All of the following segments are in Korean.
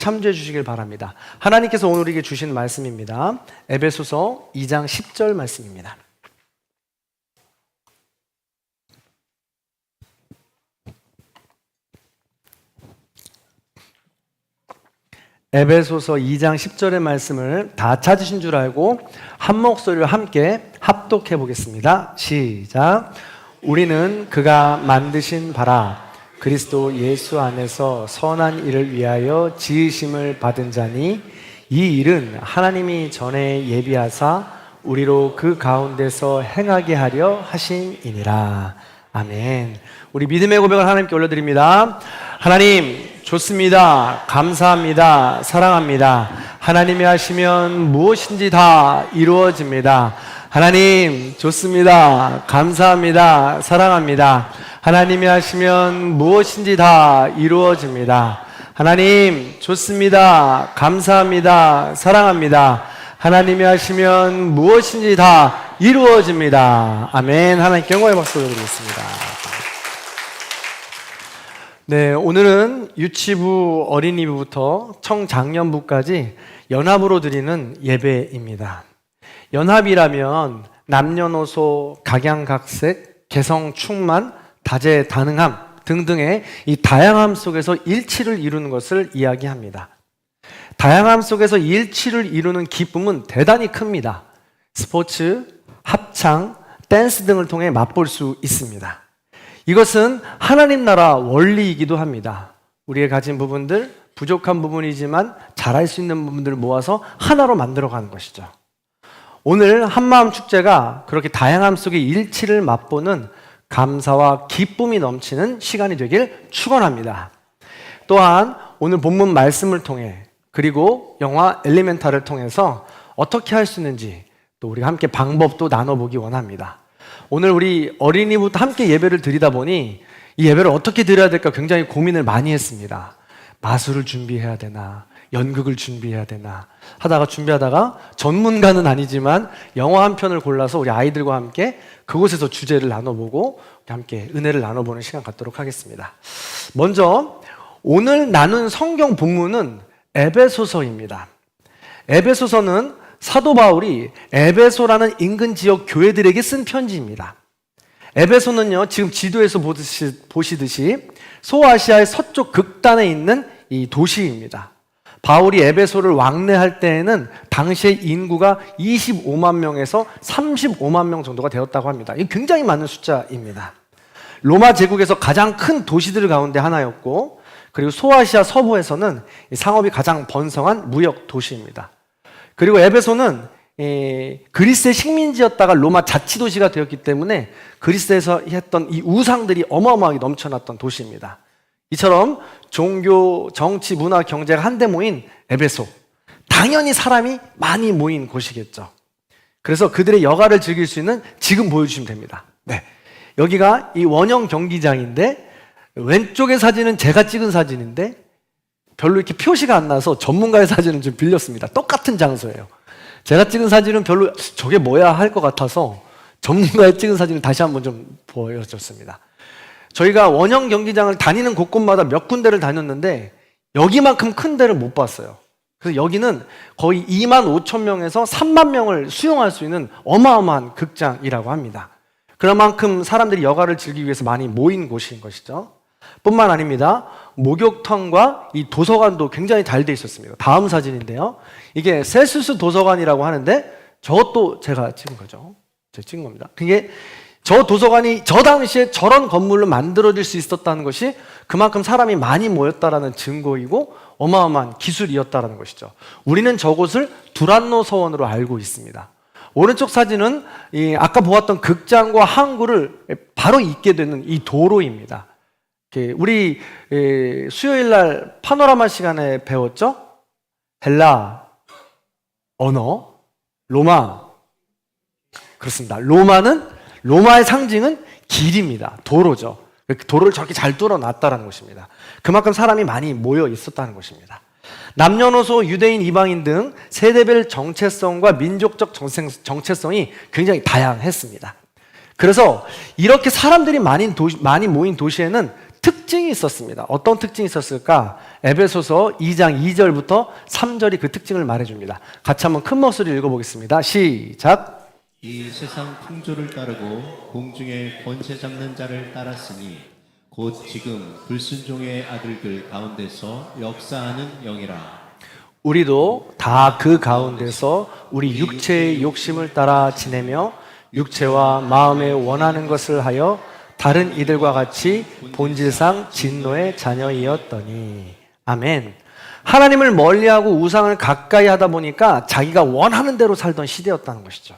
참조해 주시길 바랍니다. 하나님께서 오늘 우리에게 주신 말씀입니다. 에베소서 2장 10절 말씀입니다. 에베소서 2장 10절의 말씀을 다 찾으신 줄 알고 한 목소리로 함께 합독해 보겠습니다. 시작. 우리는 그가 만드신 바라 그리스도 예수 안에서 선한 일을 위하여 지으심을 받은 자니 이 일은 하나님이 전에 예비하사 우리로 그 가운데서 행하게 하려 하심이니라. 아멘. 우리 믿음의 고백을 하나님께 올려드립니다. 하나님 좋습니다. 감사합니다. 사랑합니다. 하나님이 하시면 무엇인지 다 이루어집니다. 하나님 좋습니다. 감사합니다. 사랑합니다. 하나님이 하시면 무엇인지 다 이루어집니다. 하나님 좋습니다. 감사합니다. 사랑합니다. 하나님이 하시면 무엇인지 다 이루어집니다. 아멘. 하나님께 영광의 박수 올려드리겠습니다. 네, 오늘은 유치부, 어린이부부터 청장년부까지 연합으로 드리는 예배입니다. 연합이라면 남녀노소, 각양각색, 개성충만, 다재다능함 등등의 이 다양함 속에서 일치를 이루는 것을 이야기합니다. 다양함 속에서 일치를 이루는 기쁨은 대단히 큽니다. 스포츠, 합창, 댄스 등을 통해 맛볼 수 있습니다. 이것은 하나님 나라 원리이기도 합니다. 우리의 가진 부분들, 부족한 부분이지만 잘할 수 있는 부분들을 모아서 하나로 만들어가는 것이죠. 오늘 한마음 축제가 그렇게 다양함 속의 일치를 맛보는 감사와 기쁨이 넘치는 시간이 되길 축원합니다. 또한 오늘 본문 말씀을 통해 그리고 영화 엘리멘탈을 통해서 어떻게 할 수 있는지 또 우리가 함께 방법도 나눠보기 원합니다. 오늘 우리 어린이부터 함께 예배를 드리다 보니 이 예배를 어떻게 드려야 될까 굉장히 고민을 많이 했습니다. 마술을 준비해야 되나, 연극을 준비해야 되나 준비하다가 전문가는 아니지만 영화 한 편을 골라서 우리 아이들과 함께 그곳에서 주제를 나눠보고 함께 은혜를 나눠보는 시간 갖도록 하겠습니다. 먼저 오늘 나눈 성경 본문은 에베소서입니다. 에베소서는 사도 바울이 에베소라는 인근 지역 교회들에게 쓴 편지입니다. 에베소는요, 지금 지도에서 보시듯이 소아시아의 서쪽 극단에 있는 이 도시입니다. 바울이 에베소를 왕래할 때에는 당시의 인구가 25만 명에서 35만 명 정도가 되었다고 합니다. 이 굉장히 많은 숫자입니다. 로마 제국에서 가장 큰 도시들 가운데 하나였고, 그리고 소아시아 서부에서는 상업이 가장 번성한 무역 도시입니다. 그리고 에베소는 그리스의 식민지였다가 로마 자치도시가 되었기 때문에 그리스에서 했던 이 우상들이 어마어마하게 넘쳐났던 도시입니다. 이처럼 종교, 정치, 문화, 경제가 한데 모인 에베소, 당연히 사람이 많이 모인 곳이겠죠. 그래서 그들의 여가를 즐길 수 있는, 지금 보여주시면 됩니다. 네, 여기가 이 원형 경기장인데 왼쪽의 사진은 제가 찍은 사진인데 별로 이렇게 표시가 안 나서 전문가의 사진을 좀 빌렸습니다. 똑같은 장소예요. 제가 찍은 사진은 별로 저게 뭐야 할 것 같아서 전문가의 찍은 사진을 다시 한번 좀 보여줬습니다. 저희가 원형 경기장을 다니는 곳곳마다 몇 군데를 다녔는데 여기만큼 큰 데를 못 봤어요. 그래서 여기는 거의 2만 5천 명에서 3만 명을 수용할 수 있는 어마어마한 극장이라고 합니다. 그런 만큼 사람들이 여가를 즐기기 위해서 많이 모인 곳인 것이죠. 뿐만 아닙니다. 목욕탕과 이 도서관도 굉장히 잘 돼 있었습니다. 다음 사진인데요. 이게 셀수스 도서관이라고 하는데 저것도 제가 찍은 거죠. 제가 찍은 겁니다. 그게 저 도서관이 저 당시에 저런 건물로 만들어질 수 있었다는 것이 그만큼 사람이 많이 모였다라는 증거이고 어마어마한 기술이었다라는 것이죠. 우리는 저곳을 두란노 서원으로 알고 있습니다. 오른쪽 사진은 아까 보았던 극장과 항구를 바로 잇게 되는 이 도로입니다. 우리 수요일 날 파노라마 시간에 배웠죠? 헬라 언어, 로마. 그렇습니다. 로마의 상징은 길입니다. 도로죠. 도로를 저렇게 잘 뚫어놨다는 것입니다. 그만큼 사람이 많이 모여 있었다는 것입니다. 남녀노소, 유대인, 이방인 등 세대별 정체성과 민족적 정체성이 굉장히 다양했습니다. 그래서 이렇게 사람들이 많이 모인 도시에는 특징이 있었습니다. 어떤 특징이 있었을까? 에베소서 2장 2절부터 3절이 그 특징을 말해줍니다. 같이 한번 큰 목소리로 읽어보겠습니다. 시작! 이 세상 풍조를 따르고 공중의 권세 잡는 자를 따랐으니 곧 지금 불순종의 아들들 가운데서 역사하는 영이라. 우리도 다 그 가운데서 우리 육체의 욕심을 따라 지내며 육체와 마음에 원하는 것을 하여 다른 이들과 같이 본질상 진노의 자녀이었더니. 아멘. 하나님을 멀리하고 우상을 가까이 하다 보니까 자기가 원하는 대로 살던 시대였다는 것이죠.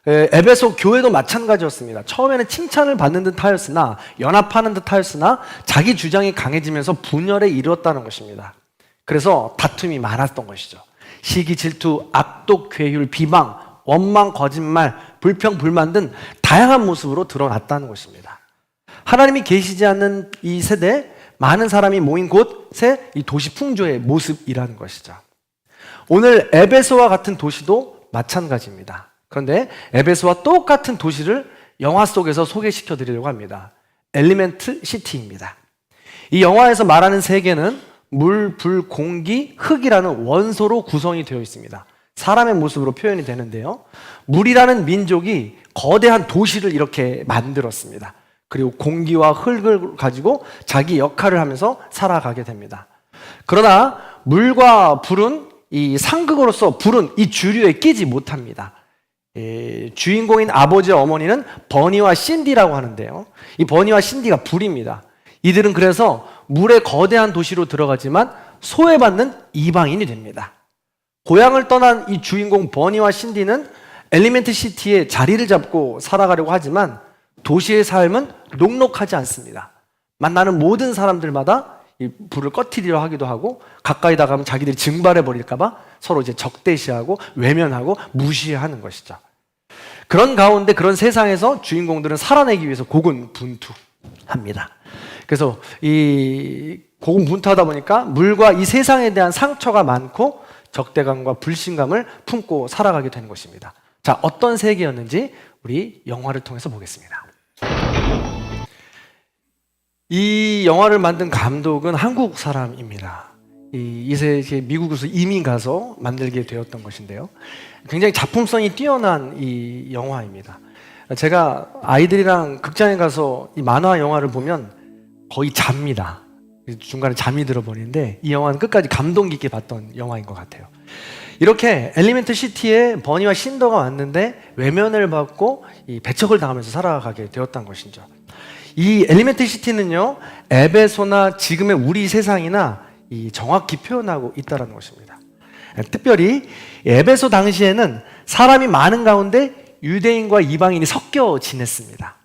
에베소 교회도 마찬가지였습니다. 처음에는 칭찬을 받는 듯 하였으나, 연합하는 듯 하였으나 자기 주장이 강해지면서 분열에 이르렀다는 것입니다. 그래서 다툼이 많았던 것이죠. 시기, 질투, 악독, 괴율, 비방, 원망, 거짓말, 불평, 불만 등 다양한 모습으로 드러났다는 것입니다. 하나님이 계시지 않는 이 세대, 많은 사람이 모인 곳에 이 도시 풍조의 모습이라는 것이죠. 오늘 에베소와 같은 도시도 마찬가지입니다. 그런데 에베소와 똑같은 도시를 영화 속에서 소개시켜 드리려고 합니다. 엘리멘트 시티입니다. 이 영화에서 말하는 세계는 물, 불, 공기, 흙이라는 원소로 구성이 되어 있습니다. 사람의 모습으로 표현이 되는데요. 물이라는 민족이 거대한 도시를 이렇게 만들었습니다. 그리고 공기와 흙을 가지고 자기 역할을 하면서 살아가게 됩니다. 그러나 물과 불은 이 상극으로서 불은 이 주류에 끼지 못합니다. 주인공인 아버지와 어머니는 버니와 신디라고 하는데요. 이 버니와 신디가 불입니다. 이들은 그래서 물의 거대한 도시로 들어가지만 소외받는 이방인이 됩니다. 고향을 떠난 이 주인공 버니와 신디는 엘리멘트 시티에 자리를 잡고 살아가려고 하지만 도시의 삶은 녹록하지 않습니다. 만나는 모든 사람들마다 이 불을 꺼트리려 하기도 하고, 가까이 다가가면 자기들이 증발해 버릴까봐 서로 이제 적대시하고 외면하고 무시하는 것이죠. 그런 가운데, 그런 세상에서 주인공들은 살아내기 위해서 고군분투합니다. 그래서 이 고군분투하다 보니까 물과 이 세상에 대한 상처가 많고 적대감과 불신감을 품고 살아가게 되는 것입니다. 자, 어떤 세계였는지 우리 영화를 통해서 보겠습니다. 이 영화를 만든 감독은 한국 사람입니다. 이세 미국에서 이민 가서 만들게 되었던 것인데요. 굉장히 작품성이 뛰어난 이 영화입니다. 제가 아이들이랑 극장에 가서 이 만화 영화를 보면 거의 잡니다. 중간에 잠이 들어버리는데 이 영화는 끝까지 감동 깊게 봤던 영화인 것 같아요. 이렇게 엘리멘트 시티에 버니와 신더가 왔는데 외면을 받고 이 배척을 당하면서 살아가게 되었던 것이죠. 이 엘리멘트 시티는요, 에베소나 지금의 우리 세상이나 이 정확히 표현하고 있다는 것입니다. 특별히 에베소 당시에는 사람이 많은 가운데 유대인과 이방인이 섞여 지냈습니다.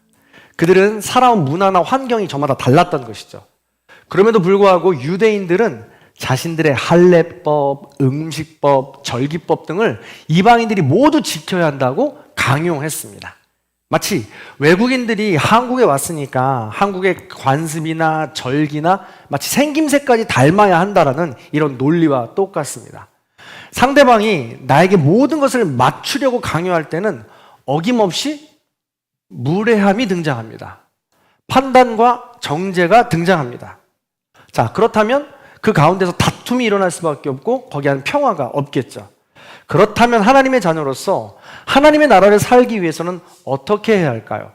그들은 살아온 문화나 환경이 저마다 달랐던 것이죠. 그럼에도 불구하고 유대인들은 자신들의 할례법, 음식법, 절기법 등을 이방인들이 모두 지켜야 한다고 강요했습니다. 마치 외국인들이 한국에 왔으니까 한국의 관습이나 절기나 마치 생김새까지 닮아야 한다라는 이런 논리와 똑같습니다. 상대방이 나에게 모든 것을 맞추려고 강요할 때는 어김없이 무례함이 등장합니다. 판단과 정죄가 등장합니다. 자, 그렇다면 그 가운데서 다툼이 일어날 수밖에 없고 거기에는 평화가 없겠죠. 그렇다면 하나님의 자녀로서 하나님의 나라를 살기 위해서는 어떻게 해야 할까요?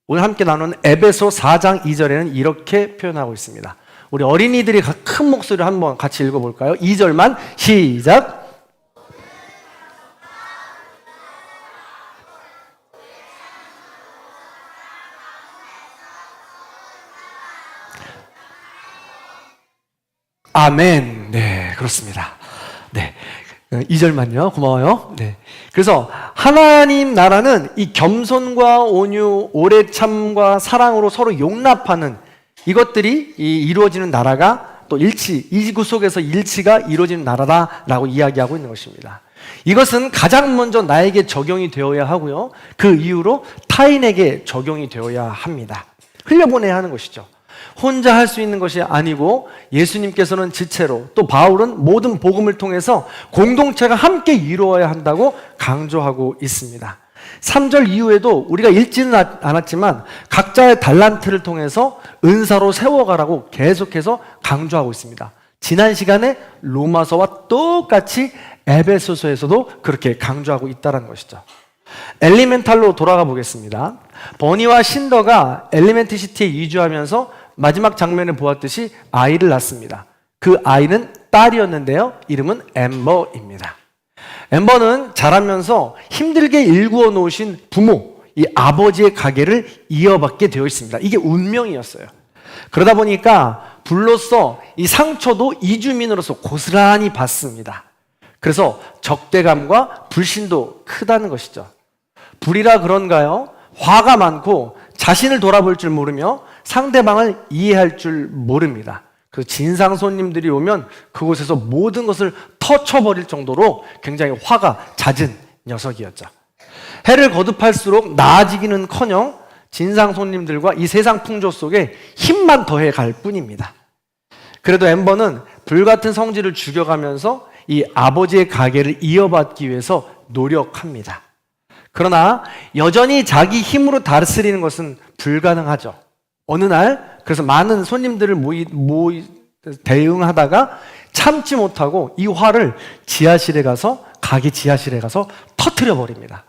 오늘 함께 나누는 에베소 4장 2절에는 이렇게 표현하고 있습니다. 우리 어린이들이 큰 목소리로 한번 같이 읽어볼까요? 2절만 시작! 아멘. 네, 그렇습니다. 네. 2절만요. 고마워요. 네. 그래서 하나님 나라는 이 겸손과 온유, 오래 참과 사랑으로 서로 용납하는 이것들이 이루어지는 나라가 또 이 지구 속에서 일치가 이루어지는 나라다라고 이야기하고 있는 것입니다. 이것은 가장 먼저 나에게 적용이 되어야 하고요. 그 이후로 타인에게 적용이 되어야 합니다. 흘려보내야 하는 것이죠. 혼자 할 수 있는 것이 아니고 예수님께서는 지체로 또 바울은 모든 복음을 통해서 공동체가 함께 이루어야 한다고 강조하고 있습니다. 3절 이후에도 우리가 읽지는 않았지만 각자의 달란트를 통해서 은사로 세워가라고 계속해서 강조하고 있습니다. 지난 시간에 로마서와 똑같이 에베소서에서도 그렇게 강조하고 있다는 것이죠. 엘리멘탈로 돌아가 보겠습니다. 버니와 신더가 엘리멘트 시티에 이주하면서 마지막 장면을 보았듯이 아이를 낳습니다. 그 아이는 딸이었는데요. 이름은 엠버입니다. 엠버는 자라면서 힘들게 일구어 놓으신 부모, 이 아버지의 가게를 이어받게 되어 있습니다. 이게 운명이었어요. 그러다 보니까 불로써 이 상처도 이주민으로서 고스란히 받습니다. 그래서 적대감과 불신도 크다는 것이죠. 불이라 그런가요? 화가 많고 자신을 돌아볼 줄 모르며 상대방을 이해할 줄 모릅니다. 그 진상 손님들이 오면 그곳에서 모든 것을 터쳐버릴 정도로 굉장히 화가 잦은 녀석이었죠. 해를 거듭할수록 나아지기는커녕 진상 손님들과 이 세상 풍조 속에 힘만 더해 갈 뿐입니다. 그래도 엠버는 불같은 성질을 죽여가면서 이 아버지의 가게를 이어받기 위해서 노력합니다. 그러나 여전히 자기 힘으로 다스리는 것은 불가능하죠. 어느 날 그래서 많은 손님들을 대응하다가 참지 못하고 이 화를 가게 지하실에 가서 터뜨려 버립니다.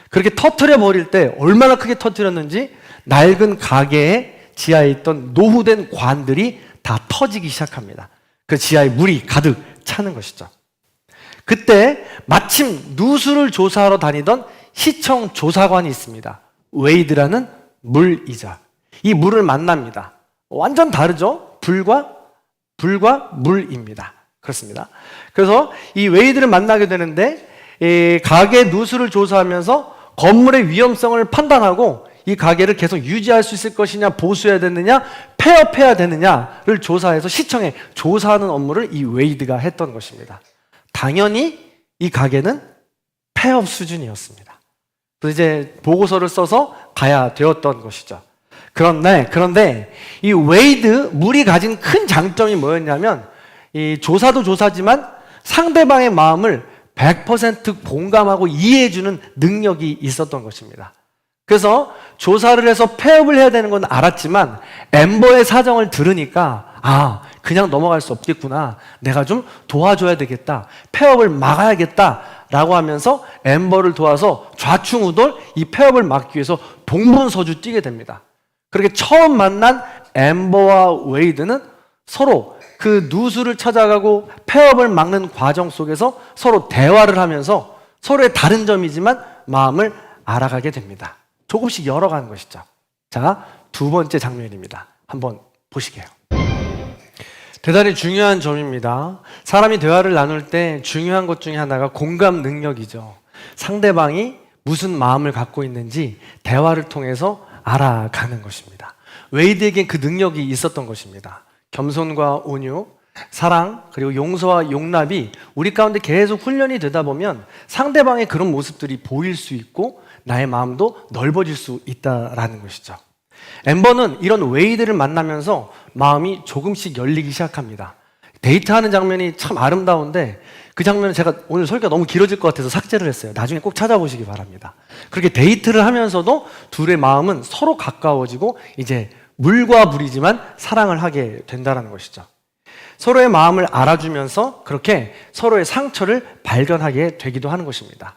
그렇게 터뜨려 버릴 때 얼마나 크게 터뜨렸는지 낡은 가게의 지하에 있던 노후된 관들이 다 터지기 시작합니다. 그 지하에 물이 가득 차는 것이죠. 그때 마침 누수를 조사하러 다니던 시청 조사관이 있습니다. 웨이드라는 물이자. 이 물을 만납니다. 완전 다르죠? 불과 물입니다. 그렇습니다. 그래서 이 웨이드를 만나게 되는데 이 가게 누수를 조사하면서 건물의 위험성을 판단하고 이 가게를 계속 유지할 수 있을 것이냐, 보수해야 되느냐, 폐업해야 되느냐를 조사해서 시청에 조사하는 업무를 이 웨이드가 했던 것입니다. 당연히 이 가게는 폐업 수준이었습니다. 그래서 이제 보고서를 써서 가야 되었던 것이죠. 그런데 이 웨이드 물이 가진 큰 장점이 뭐였냐면 이 조사도 조사지만 상대방의 마음을 100% 공감하고 이해해주는 능력이 있었던 것입니다. 그래서 조사를 해서 폐업을 해야 되는 건 알았지만 엠버의 사정을 들으니까 그냥 넘어갈 수 없겠구나. 내가 좀 도와줘야 되겠다. 폐업을 막아야겠다. 라고 하면서 엠버를 도와서 좌충우돌 이 폐업을 막기 위해서 동분서주 뛰게 됩니다. 그렇게 처음 만난 엠버와 웨이드는 서로 그 누수를 찾아가고 폐업을 막는 과정 속에서 서로 대화를 하면서 서로의 다른 점이지만 마음을 알아가게 됩니다. 조금씩 열어가는 것이죠. 자, 두 번째 장면입니다. 한번 보시게요. 대단히 중요한 점입니다. 사람이 대화를 나눌 때 중요한 것 중에 하나가 공감 능력이죠. 상대방이 무슨 마음을 갖고 있는지 대화를 통해서 알아가는 것입니다. 웨이드에겐 그 능력이 있었던 것입니다. 겸손과 온유, 사랑, 그리고 용서와 용납이 우리 가운데 계속 훈련이 되다 보면 상대방의 그런 모습들이 보일 수 있고 나의 마음도 넓어질 수 있다라는 것이죠. 엠버는 이런 웨이드를 만나면서 마음이 조금씩 열리기 시작합니다. 데이트하는 장면이 참 아름다운데 그 장면은 제가 오늘 설교가 너무 길어질 것 같아서 삭제를 했어요. 나중에 꼭 찾아보시기 바랍니다. 그렇게 데이트를 하면서도 둘의 마음은 서로 가까워지고 이제 물과 물이지만 사랑을 하게 된다는 것이죠. 서로의 마음을 알아주면서 그렇게 서로의 상처를 발견하게 되기도 하는 것입니다.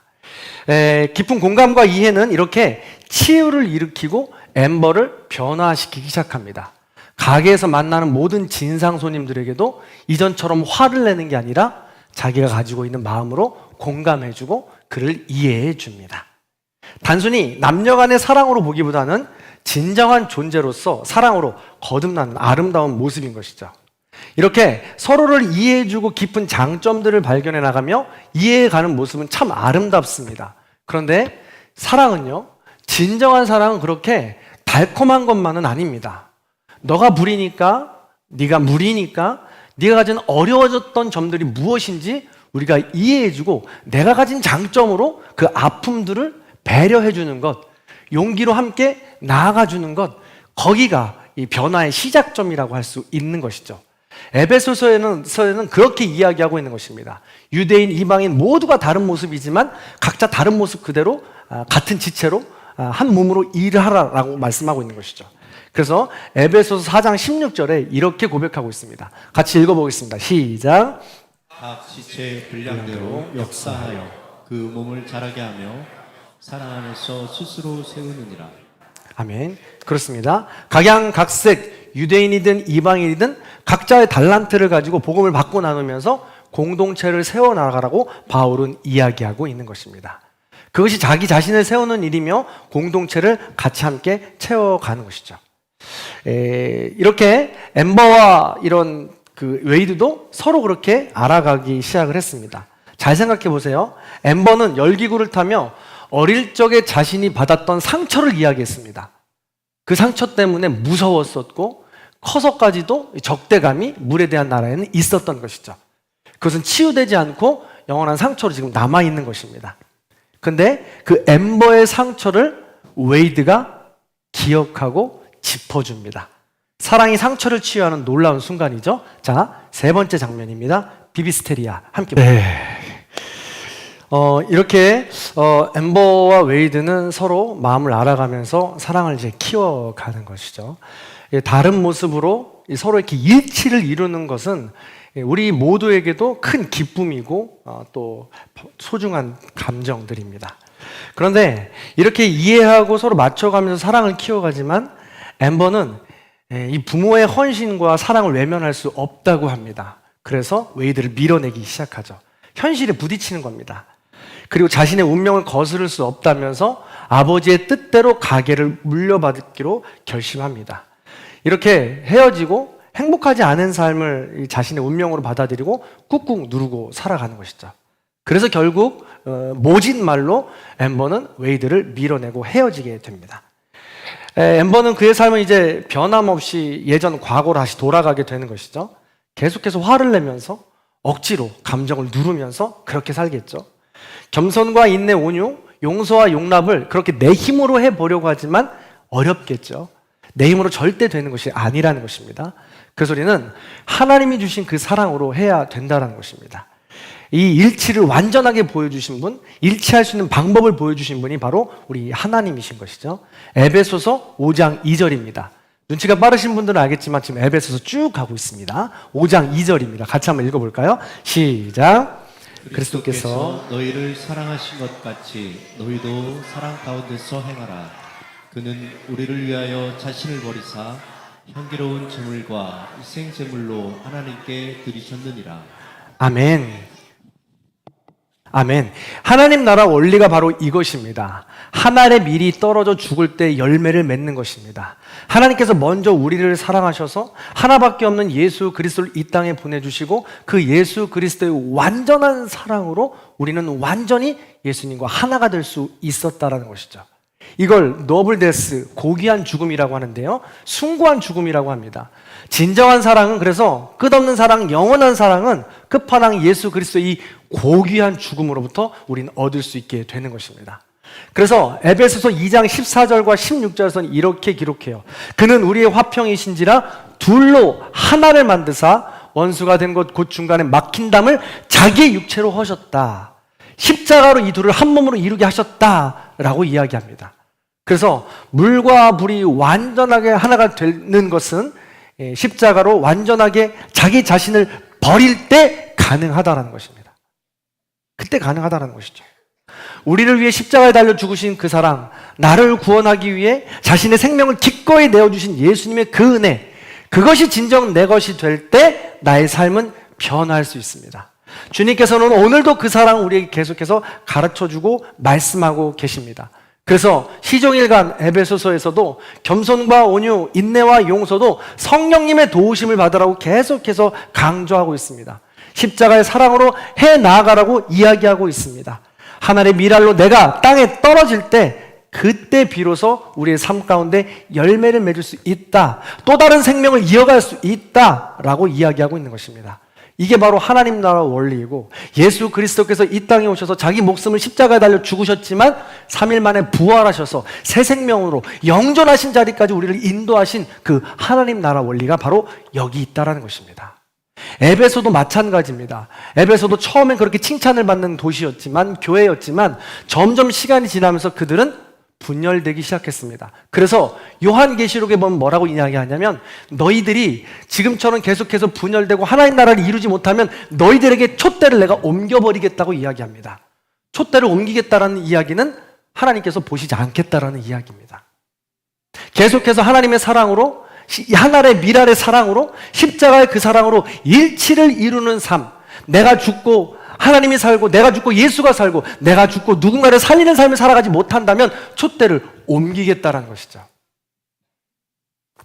깊은 공감과 이해는 이렇게 치유를 일으키고 엠버를 변화시키기 시작합니다. 가게에서 만나는 모든 진상 손님들에게도 이전처럼 화를 내는 게 아니라 자기가 가지고 있는 마음으로 공감해주고 그를 이해해줍니다. 단순히 남녀 간의 사랑으로 보기보다는 진정한 존재로서 사랑으로 거듭나는 아름다운 모습인 것이죠. 이렇게 서로를 이해해주고 깊은 장점들을 발견해 나가며 이해해가는 모습은 참 아름답습니다. 그런데 사랑은요, 진정한 사랑은 그렇게 달콤한 것만은 아닙니다. 너가 불이니까, 네가 물이니까, 네가 가진 어려워졌던 점들이 무엇인지 우리가 이해해주고 내가 가진 장점으로 그 아픔들을 배려해주는 것, 용기로 함께 나아가주는 것, 거기가 이 변화의 시작점이라고 할 수 있는 것이죠. 에베소서에는 그렇게 이야기하고 있는 것입니다. 유대인, 이방인 모두가 다른 모습이지만 각자 다른 모습 그대로 같은 지체로 한 몸으로 일을 하라라고 말씀하고 있는 것이죠. 그래서 에베소서 4장 16절에 이렇게 고백하고 있습니다. 같이 읽어보겠습니다. 시작. 각 지체의 분량대로 역사하여 그 몸을 자라게 하며 사랑 안에서 스스로 세우느니라. 아멘. 그렇습니다. 각양각색 유대인이든 이방인이든 각자의 달란트를 가지고 복음을 받고 나누면서 공동체를 세워나가라고 바울은 이야기하고 있는 것입니다. 그것이 자기 자신을 세우는 일이며 공동체를 같이 함께 채워가는 것이죠. 이렇게 엠버와 이런 그 웨이드도 서로 그렇게 알아가기 시작을 했습니다. 잘 생각해 보세요. 엠버는 열기구를 타며 어릴 적에 자신이 받았던 상처를 이야기했습니다. 그 상처 때문에 무서웠었고 커서까지도 적대감이 물에 대한 나라에는 있었던 것이죠. 그것은 치유되지 않고 영원한 상처로 지금 남아있는 것입니다. 근데 그 엠버의 상처를 웨이드가 기억하고 짚어줍니다. 사랑이 상처를 치유하는 놀라운 순간이죠. 자, 세 번째 장면입니다. 비비스테리아 함께 보세요. 이렇게 엠버와 웨이드는 서로 마음을 알아가면서 사랑을 이제 키워가는 것이죠. 다른 모습으로 서로 이렇게 일치를 이루는 것은 우리 모두에게도 큰 기쁨이고 또 소중한 감정들입니다. 그런데 이렇게 이해하고 서로 맞춰가면서 사랑을 키워가지만 엠버는 이 부모의 헌신과 사랑을 외면할 수 없다고 합니다. 그래서 웨이드를 밀어내기 시작하죠. 현실에 부딪히는 겁니다. 그리고 자신의 운명을 거스를 수 없다면서 아버지의 뜻대로 가게를 물려받기로 결심합니다. 이렇게 헤어지고 행복하지 않은 삶을 자신의 운명으로 받아들이고 꾹꾹 누르고 살아가는 것이죠. 그래서 결국 모진 말로 엠버는 웨이드를 밀어내고 헤어지게 됩니다. 엠버는 그의 삶은 이제 변함없이 예전 과거로 다시 돌아가게 되는 것이죠. 계속해서 화를 내면서 억지로 감정을 누르면서 그렇게 살겠죠. 겸손과 인내, 온유, 용서와 용납을 그렇게 내 힘으로 해보려고 하지만 어렵겠죠. 내 힘으로 절대 되는 것이 아니라는 것입니다. 그 소리는 하나님이 주신 그 사랑으로 해야 된다는 것입니다. 이 일치를 완전하게 보여주신 분, 일치할 수 있는 방법을 보여주신 분이 바로 우리 하나님이신 것이죠. 에베소서 5장 2절입니다. 눈치가 빠르신 분들은 알겠지만 지금 에베소서 쭉 가고 있습니다. 5장 2절입니다. 같이 한번 읽어볼까요? 시작. 그리스도께서 너희를 사랑하신 것 같이 너희도 사랑 가운데서 행하라. 그는 우리를 위하여 자신을 버리사 향기로운 제물과 희생제물로 하나님께 드리셨느니라. 아멘. 아멘. 하나님 나라 원리가 바로 이것입니다. 한 알의 밀이 떨어져 죽을 때 열매를 맺는 것입니다. 하나님께서 먼저 우리를 사랑하셔서 하나밖에 없는 예수 그리스도를 이 땅에 보내주시고 그 예수 그리스도의 완전한 사랑으로 우리는 완전히 예수님과 하나가 될 수 있었다라는 것이죠. 이걸 노블데스, 고귀한 죽음이라고 하는데요. 숭고한 죽음이라고 합니다. 진정한 사랑은 그래서 끝없는 사랑, 영원한 사랑은 끝판왕 예수 그리스도의 이 고귀한 죽음으로부터 우리는 얻을 수 있게 되는 것입니다. 그래서 에베소서 2장 14절과 16절에서는 이렇게 기록해요. 그는 우리의 화평이신지라 둘로 하나를 만드사 원수가 된 것 곧 중간에 막힌 담을 자기의 육체로 허셨다. 십자가로 이 둘을 한 몸으로 이루게 하셨다라고 이야기합니다. 그래서 물과 불이 완전하게 하나가 되는 것은 십자가로 완전하게 자기 자신을 버릴 때 가능하다라는 것입니다. 그때 가능하다라는 것이죠. 우리를 위해 십자가에 달려 죽으신 그 사랑, 나를 구원하기 위해 자신의 생명을 기꺼이 내어주신 예수님의 그 은혜, 그것이 진정 내 것이 될 때 나의 삶은 변할 수 있습니다. 주님께서는 오늘도 그 사랑을 우리에게 계속해서 가르쳐주고 말씀하고 계십니다. 그래서 시종일관 에베소서에서도 겸손과 온유, 인내와 용서도 성령님의 도우심을 받으라고 계속해서 강조하고 있습니다. 십자가의 사랑으로 해 나아가라고 이야기하고 있습니다. 하나님의 미랄로 내가 땅에 떨어질 때 그때 비로소 우리의 삶 가운데 열매를 맺을 수 있다. 또 다른 생명을 이어갈 수 있다라고 이야기하고 있는 것입니다. 이게 바로 하나님 나라 원리이고 예수 그리스도께서 이 땅에 오셔서 자기 목숨을 십자가에 달려 죽으셨지만 3일 만에 부활하셔서 새 생명으로 영존하신 자리까지 우리를 인도하신 그 하나님 나라 원리가 바로 여기 있다라는 것입니다. 에베소도 마찬가지입니다. 에베소도 처음엔 그렇게 칭찬을 받는 도시였지만, 교회였지만 점점 시간이 지나면서 그들은 분열되기 시작했습니다. 그래서 요한계시록에 보면 뭐라고 이야기하냐면, 너희들이 지금처럼 계속해서 분열되고 하나님 나라를 이루지 못하면 너희들에게 촛대를 내가 옮겨버리겠다고 이야기합니다. 촛대를 옮기겠다라는 이야기는 하나님께서 보시지 않겠다라는 이야기입니다. 계속해서 하나님의 사랑으로, 하나님의 미랄의 사랑으로, 십자가의 그 사랑으로 일치를 이루는 삶, 내가 죽고 하나님이 살고, 내가 죽고 예수가 살고, 내가 죽고 누군가를 살리는 삶을 살아가지 못한다면 촛대를 옮기겠다라는 것이죠.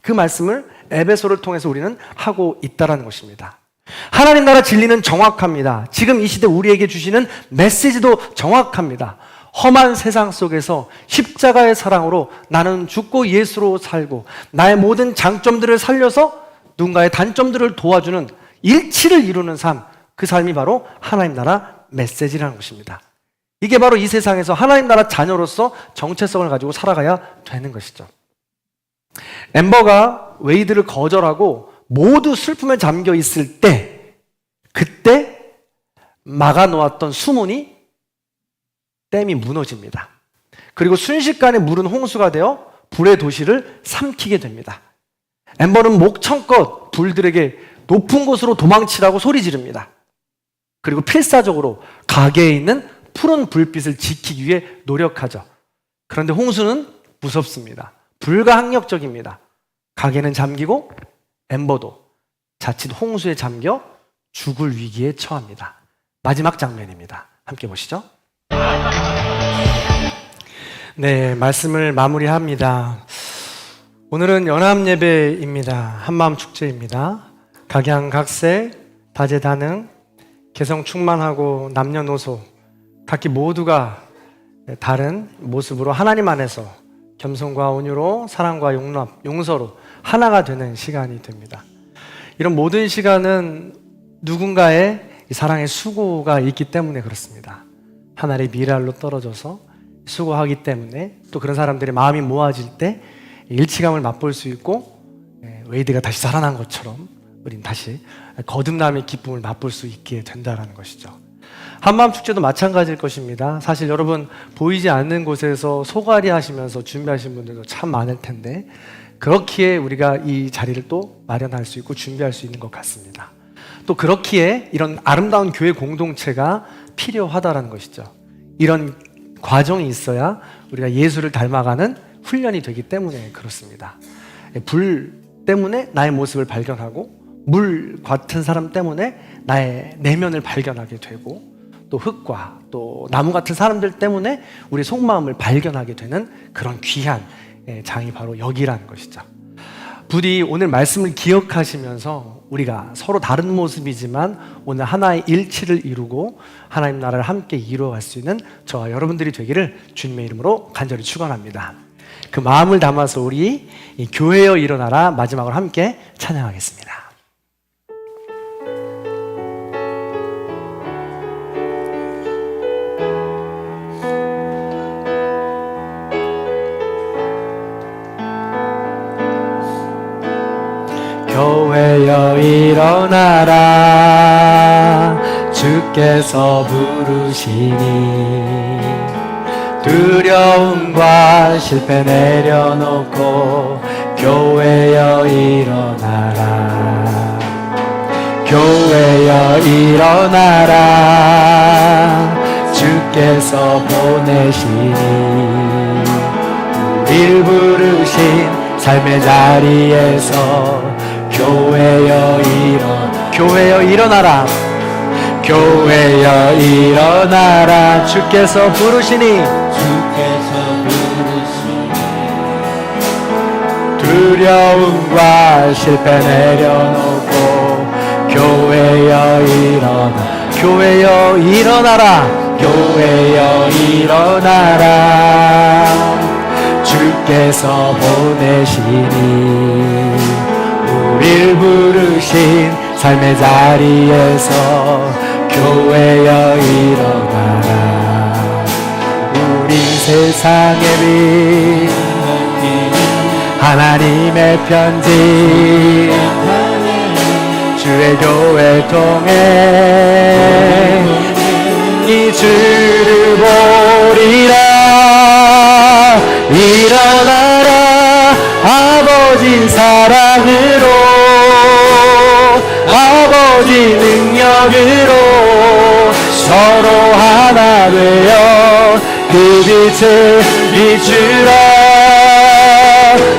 그 말씀을 에베소를 통해서 우리는 하고 있다라는 것입니다. 하나님 나라 진리는 정확합니다. 지금 이 시대 우리에게 주시는 메시지도 정확합니다. 험한 세상 속에서 십자가의 사랑으로 나는 죽고 예수로 살고, 나의 모든 장점들을 살려서 누군가의 단점들을 도와주는 일치를 이루는 삶, 그 삶이 바로 하나님 나라 메시지라는 것입니다. 이게 바로 이 세상에서 하나님 나라 자녀로서 정체성을 가지고 살아가야 되는 것이죠. 엠버가 웨이드를 거절하고 모두 슬픔에 잠겨 있을 때, 그때 막아놓았던 수문이, 댐이 무너집니다. 그리고 순식간에 물은 홍수가 되어 불의 도시를 삼키게 됩니다. 엠버는 목청껏 불들에게 높은 곳으로 도망치라고 소리 지릅니다. 그리고 필사적으로 가게에 있는 푸른 불빛을 지키기 위해 노력하죠. 그런데 홍수는 무섭습니다. 불가항력적입니다. 가게는 잠기고 엠버도 자칫 홍수에 잠겨 죽을 위기에 처합니다. 마지막 장면입니다. 함께 보시죠. 네, 말씀을 마무리합니다. 오늘은 연합예배입니다. 한마음 축제입니다. 각양각색, 다재다능, 개성충만하고 남녀노소 각기 모두가 다른 모습으로 하나님 안에서 겸손과 온유로 사랑과 용납, 용서로 하나가 되는 시간이 됩니다. 이런 모든 시간은 누군가의 사랑의 수고가 있기 때문에 그렇습니다. 하나의 미랄로 떨어져서 수고하기 때문에, 또 그런 사람들의 마음이 모아질 때 일치감을 맛볼 수 있고, 웨이드가 다시 살아난 것처럼 우린 다시 거듭남의 기쁨을 맛볼 수 있게 된다는 것이죠. 한마음 축제도 마찬가지일 것입니다. 사실 여러분 보이지 않는 곳에서 소갈이 하시면서 준비하신 분들도 참 많을 텐데, 그렇기에 우리가 이 자리를 또 마련할 수 있고 준비할 수 있는 것 같습니다. 또 그렇기에 이런 아름다운 교회 공동체가 필요하다는 것이죠. 이런 과정이 있어야 우리가 예수를 닮아가는 훈련이 되기 때문에 그렇습니다. 불 때문에 나의 모습을 발견하고, 물 같은 사람 때문에 나의 내면을 발견하게 되고, 또 흙과 또 나무 같은 사람들 때문에 우리 속마음을 발견하게 되는 그런 귀한 장이 바로 여기라는 것이죠. 부디 오늘 말씀을 기억하시면서 우리가 서로 다른 모습이지만 오늘 하나의 일치를 이루고 하나님 나라를 함께 이루어갈 수 있는 저와 여러분들이 되기를 주님의 이름으로 간절히 축원합니다. 그 마음을 담아서 우리 이 교회여 일어나라 마지막으로 함께 찬양하겠습니다. 교회여 일어나라, 주께서 부르시니 두려움과 실패 내려놓고 교회여 일어나라, 교회여 일어나라, 주께서 보내시니 우릴 부르신 삶의 자리에서 교회여 일어나라, 교회여 일어나라, 주께서 부르시니 두려움과 실패 내려놓고 교회여 일어나라, 교회여 일어나라, 주께서 보내시니 우릴 부르신 삶의 자리에서 교회여 일어나라. 우린 세상의 빛, 하나님의 편지, 주의 교회 통해 이 주를 보리라. 일어나라 아버지 사랑으로 아버지 능력으로 서로 하나 되어 그 빛을 비추라.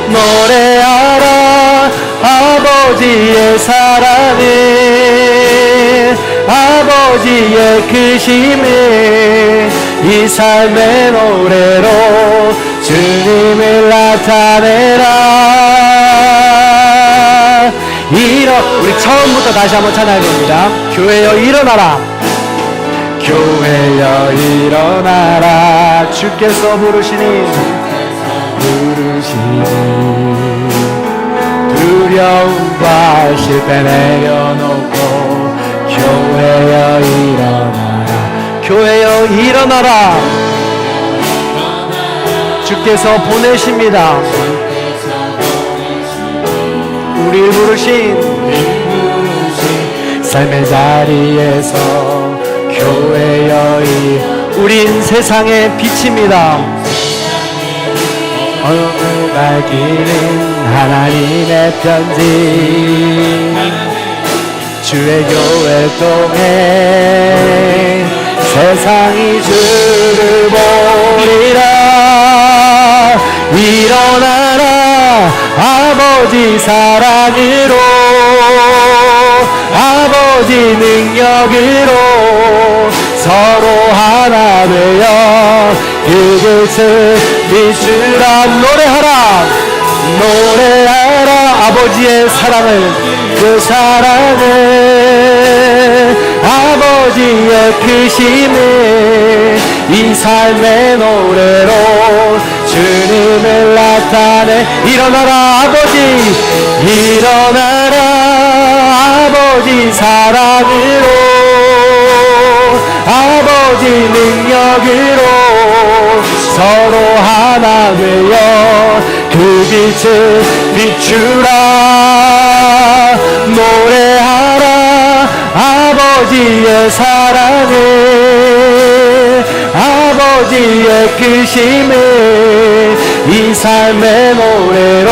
노래하라 아버지의 사랑을 아버지의 크심을 이 삶의 노래로 주님을 나타내라. 우리 처음부터 다시 한번 찬양해봅니다. 교회여 일어나라. 교회여 일어나라. 주께서 부르시니 두려움과 실패 내려놓고 교회여 일어나라. 교회여 일어나라. 주께서 보내십니다. 우리 부르신 삶의 자리에서 교회여 우린 세상의 빛입니다. 오늘 밝히는 하나님의 편지 주의 교회 통해 세상이 주를 보리라. 일어나라 아버지 사랑으로 아버지 능력으로 서로 하나 되어 그 빛을 비추라. 노래하라 노래하라 아버지의 사랑을 그 사랑을 아버지의 크심을 이 삶의 노래로 주님을 나타내. 일어나라 아버지 일어나라 아버지 사랑으로 아버지 능력으로 서로 하나 되어 그 빛을 비추라. 노래하라 아버지의 사랑을 아버지의 크심을 이 삶의 노래로.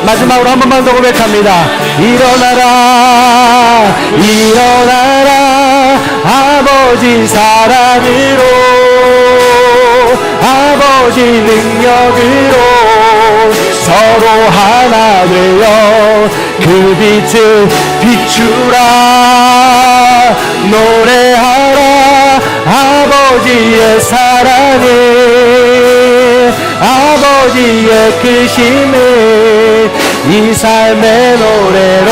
마지막으로 한 번만 더 고백합니다. 일어나라 일어나라 아버지 사랑으로 아버지 능력으로 서로 하나 되어 그 빛을 비추라. 노래하라 아버지의 사랑을 아버지의 크심을 이 삶의 노래로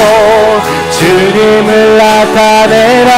주님을 나타내라.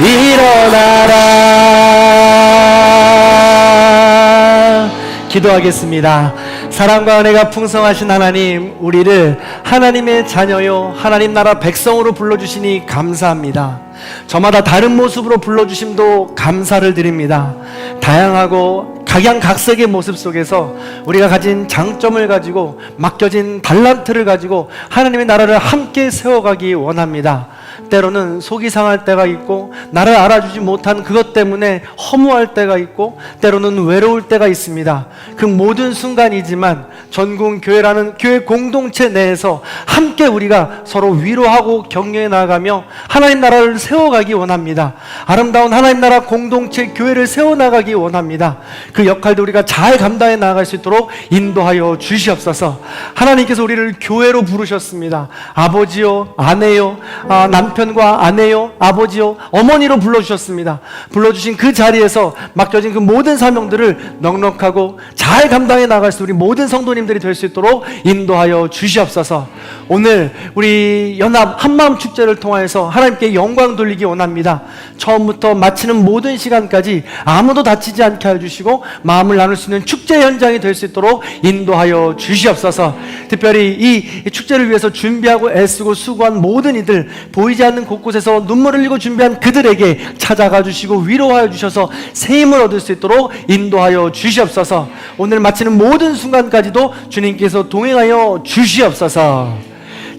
일어나라. 기도하겠습니다. 사랑과 은혜가 풍성하신 하나님, 우리를 하나님의 자녀요 하나님 나라 백성으로 불러주시니 감사합니다. 저마다 다른 모습으로 불러주심도 감사를 드립니다. 다양하고 각양각색의 모습 속에서 우리가 가진 장점을 가지고 맡겨진 달란트를 가지고 하나님의 나라를 함께 세워가기 원합니다. 때로는 속이 상할 때가 있고 나를 알아주지 못한 그것 때문에 허무할 때가 있고 때로는 외로울 때가 있습니다. 그 모든 순간이지만 전국교회라는 교회 공동체 내에서 함께 우리가 서로 위로하고 격려해 나가며 하나님 나라를 세워가기 원합니다. 아름다운 하나님 나라 공동체 교회를 세워나가기 원합니다. 그 역할도 우리가 잘 감당해 나갈 수 있도록 인도하여 주시옵소서. 하나님께서 우리를 교회로 부르셨습니다. 아버지요 아내요 남편과 아내요 아버지요 어머니로 불러주셨습니다. 불러주신 그 자리에서 맡겨진 그 모든 사명들을 넉넉하고 잘 감당해 나갈 수 우리 모든 성도님들이 될 수 있도록 인도하여 주시옵소서. 오늘 우리 연합 한마음 축제를 통하여서 하나님께 영광 돌리기 원합니다. 처음부터 마치는 모든 시간까지 아무도 다치지 않게 해주시고 마음을 나눌 수 있는 축제 현장이 될 수 있도록 인도하여 주시옵소서. 특별히 이 축제를 위해서 준비하고 애쓰고 수고한 모든 이들, 보이지 않는 곳곳에서 눈물을 흘리고 준비한 그들에게 찾아가 주시고 위로하여 주셔서 새 힘을 얻을 수 있도록 인도하여 주시옵소서. 오늘 마치는 모든 순간까지도 주님께서 동행하여 주시옵소서.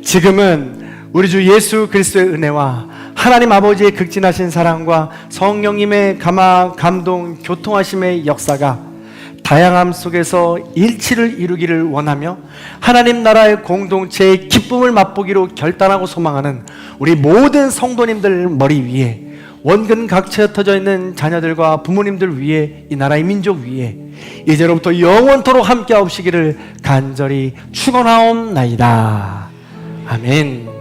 지금은 우리 주 예수 그리스도의 은혜와 하나님 아버지의 극진하신 사랑과 성령님의 감동, 교통하심의 역사가 다양함 속에서 일치를 이루기를 원하며 하나님 나라의 공동체의 기쁨을 맛보기로 결단하고 소망하는 우리 모든 성도님들 머리 위에, 원근 각처에 흩어져 있는 자녀들과 부모님들 위에, 이 나라의 민족 위에 이제로부터 영원토록 함께 하옵시기를 간절히 축원하옵나이다. 아멘.